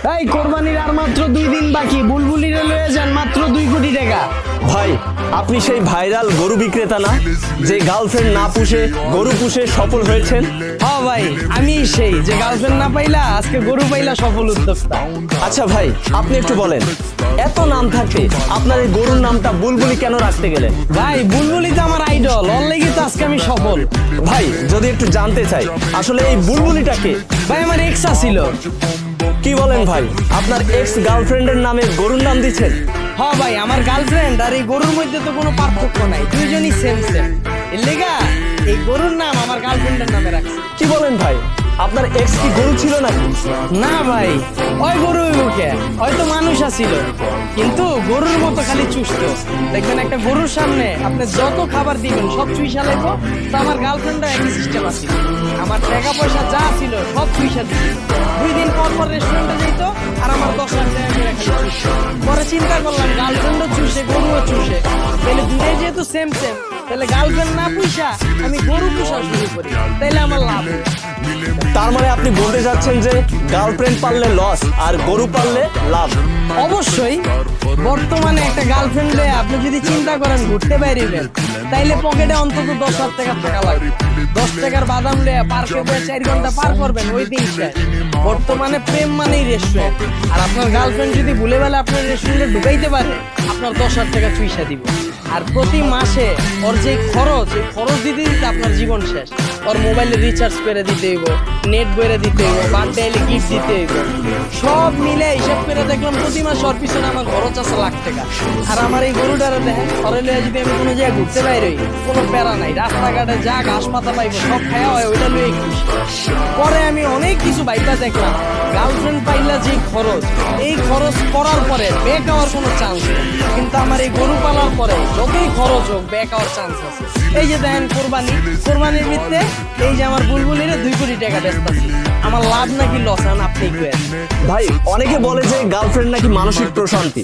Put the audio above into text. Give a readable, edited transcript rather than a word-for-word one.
এই কোরবানির আর মাত্র 2 দিন বাকি, বুলবুলিরে লয়ে যান মাত্র 2 কোটি টাকা। ভাই, আপনি সেই ভাইরাল গরু বিক্রেতা না, যে গার্লফ্রেন্ড না পুষে গরু পুষে সফল হয়েছেন? হ্যাঁ ভাই, আমি সেই যে গার্লফ্রেন্ড না পাইলা আজকে গরু পাইলা সফল উদ্যোক্তা। আচ্ছা ভাই, আপনি একটু বলেন, এত নাম থাকতে আপনার এই গরুর নামটা বুলবুলি কেন রাখতে গেলেন? ভাই বুলবুলি তো আমার আইডল, ওর লেগে তো আজকে আমি সফল। ভাই, যদি একটু জানতে চাই, আসলে এই বুলবুলিটা কে? ভাই আমার এক্স ছিল। কি বলেন ভাই, আপনার এক্স গার্লফ্রেন্ডের নামে গরুর নাম দিচ্ছেন? হ্যাঁ ভাই, আমার গার্লফ্রেন্ড আর এই গরুর মধ্যে তো কোনো পার্থক্য নাই, দুইজনই সেম সেম। এর লেগা এই গরুর নাম আমার গার্লফ্রেন্ডের নামে রাখছি। কি বলেন ভাই, আপনার এক্স কি গরু ছিল নাকি? না ভাই, ওই গরু মুখে হয়তো মানুষ আছিল, কিন্তু গরুর মতো খালি চুষতো। দেখবেন একটা গরুর সামনে আপনি যত খাবার দিবেন সব চুইসা লাগবো, তো আমার গার্লফ্রেন্ডও একই সিস্টেম আছে। আমার টাকা পয়সা যা ছিল সব চুইসা দিত। 2 দিন পর পর রেস্টুরেন্টে যেত আর আমার 10 লাখ টাকা মেরে খালি চুষতো। পরে চিন্তা করলাম গার্লফ্রেন্ডও চুষে গরুও চুষে, তাহলে দুটাই যেহেতু সেম সেম, তাহলে গার্লফ্রেন্ড না পুষা আমি গরু পুষা শুরু করি, তাইলে আমার লাভ। তার মানে আপনি বলতে যাচ্ছেন যে গার্লফ্রেন্ড পাললে লস আর গরু পাললে লাভ? অবশ্যই। বর্তমানে একটা গার্লফ্রেন্ডে আপনি যদি চিন্তা করেন ঘুরতে বাইরেবেন, তাইলে পকেটে অন্তত 10,000 টাকা থাকা লাগবে। 10 টাকার বাদাম লয়ে পার্কে বসে 4 ঘন্টা পার করবেন, ওই দিন শেষ। বর্তমানে প্রেম মানেই রেস্টুরেন্ট, আর আপনার গার্লফ্রেন্ড যদি ভুলে বেলা আপনার রেস্টুরেন্টে ঢুকাইতে পারে, আপনার 10,000 টাকা চুইসা দিব। আর প্রতি মাসে ওর যে খরচ, এই খরচ দিতে দিতে আপনার জীবন শেষ। ওর মোবাইলে রিচার্জ করে দিতে হইব, নেট বইরে দিতে হইব, বার্থডে এলে গিফট দিতে হইব, সব মিলে হিসাব করে দেখলাম প্রতি মাসে ওর পিছনে আমার খরচ আছে লাখ টাকা। আর আমার এই গরুটারে দেখেন, ওরে লইয়া যদি আমি কোনো জায়গায় ঘুরতে বাইরে হই, কোনো প্যারা নাই, রাস্তাঘাটে যা ঘাস পাতা পাইবো সব খাওয়া হয়, ওইটা লইয়ে খুশি। পরে আমি অনেক কিছু বাইপা দেখলাম, গার্লফ্রেন্ড পাইলা যে খরচ, এই খরচ করার পরে ব্যাক হওয়ার কোনো চান্স নেই, কিন্তু আমার এই গরু পালার পরে যতই খরচ হোক ব্যাক হওয়ার চান্স আছে। এই যে দেখেন কোরবানির ভিত্তে এই যে আমার বুলবুলিরে 2 কোটি টাকা বেচতাছি, আমার লাভ নাকি লস, আপনি কয়েন? ভাই, অনেকে বলে যে গার্লফ্রেন্ড নাকি মানসিক প্রশান্তি।